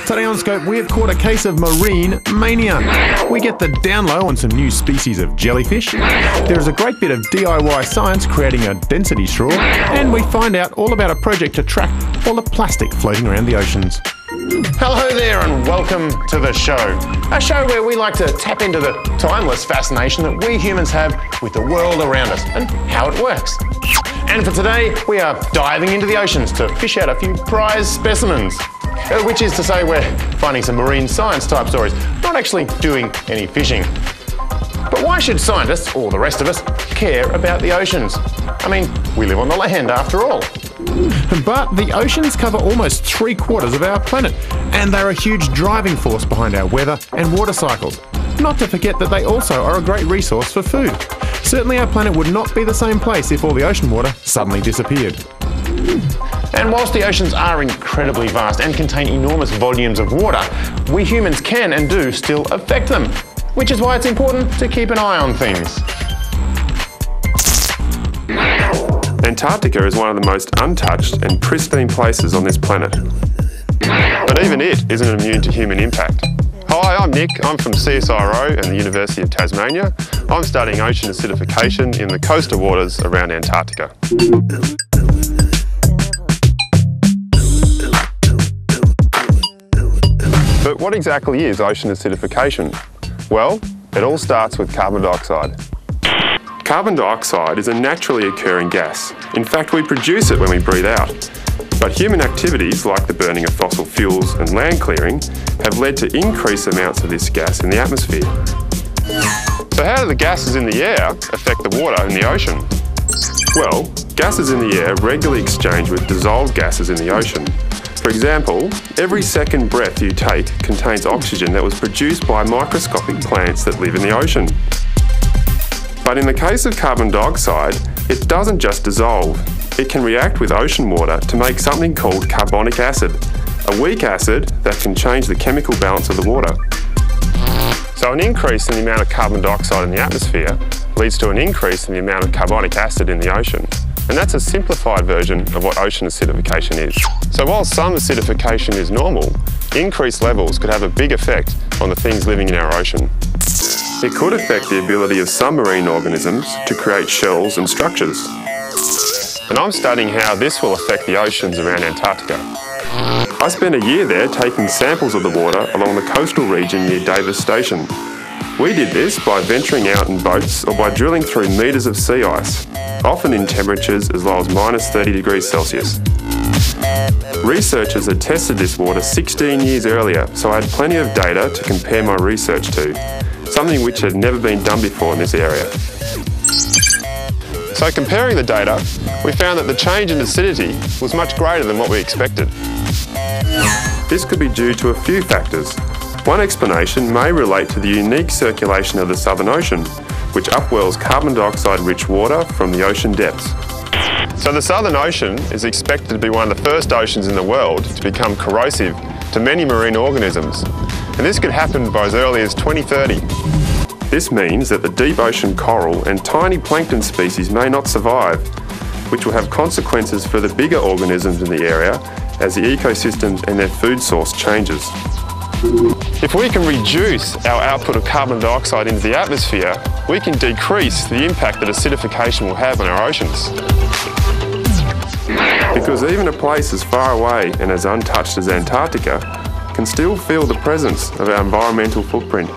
Today on Scope, we have caught a case of marine mania. We get the down low on some new species of jellyfish. There is a great bit of DIY science creating a density straw. And we find out all about a project to track all the plastic floating around the oceans. Hello there and welcome to the show. A show where we like to tap into the timeless fascination that we humans have with the world around us and how it works. And for today, we are diving into the oceans to fish out a few prize specimens. Which is to say we're finding some marine science type stories, not actually doing any fishing. But why should scientists, or the rest of us, care about the oceans? I mean, we live on the land after all. But the oceans cover almost 3/4 of our planet, and they're a huge driving force behind our weather and water cycles. Not to forget that they also are a great resource for food. Certainly our planet would not be the same place if all the ocean water suddenly disappeared. And whilst the oceans are incredibly vast and contain enormous volumes of water, we humans can and do still affect them, which is why it's important to keep an eye on things. Antarctica is one of the most untouched and pristine places on this planet. But even it isn't immune to human impact. Hi, I'm Nick. I'm from CSIRO and the University of Tasmania. I'm studying ocean acidification in the coastal waters around Antarctica. But what exactly is ocean acidification? Well, it all starts with carbon dioxide. Carbon dioxide is a naturally occurring gas. In fact, we produce it when we breathe out. But human activities, like the burning of fossil fuels and land clearing, have led to increased amounts of this gas in the atmosphere. So how do the gases in the air affect the water in the ocean? Well, gases in the air regularly exchange with dissolved gases in the ocean. For example, every second breath you take contains oxygen that was produced by microscopic plants that live in the ocean. But in the case of carbon dioxide, it doesn't just dissolve. It can react with ocean water to make something called carbonic acid, a weak acid that can change the chemical balance of the water. So an increase in the amount of carbon dioxide in the atmosphere leads to an increase in the amount of carbonic acid in the ocean. And that's a simplified version of what ocean acidification is. So while some acidification is normal, increased levels could have a big effect on the things living in our ocean. It could affect the ability of some marine organisms to create shells and structures. And I'm studying how this will affect the oceans around Antarctica. I spent a year there taking samples of the water along the coastal region near Davis Station. We did this by venturing out in boats or by drilling through metres of sea ice, often in temperatures as low as -30 degrees Celsius. Researchers had tested this water 16 years earlier, so I had plenty of data to compare my research to, something which had never been done before in this area. So comparing the data, we found that the change in acidity was much greater than what we expected. This could be due to a few factors. One explanation may relate to the unique circulation of the Southern Ocean, which upwells carbon dioxide-rich water from the ocean depths. So the Southern Ocean is expected to be one of the first oceans in the world to become corrosive to many marine organisms, and this could happen by as early as 2030. This means that the deep ocean coral and tiny plankton species may not survive, which will have consequences for the bigger organisms in the area as the ecosystem and their food source changes. If we can reduce our output of carbon dioxide into the atmosphere, we can decrease the impact that acidification will have on our oceans. Because even a place as far away and as untouched as Antarctica can still feel the presence of our environmental footprint.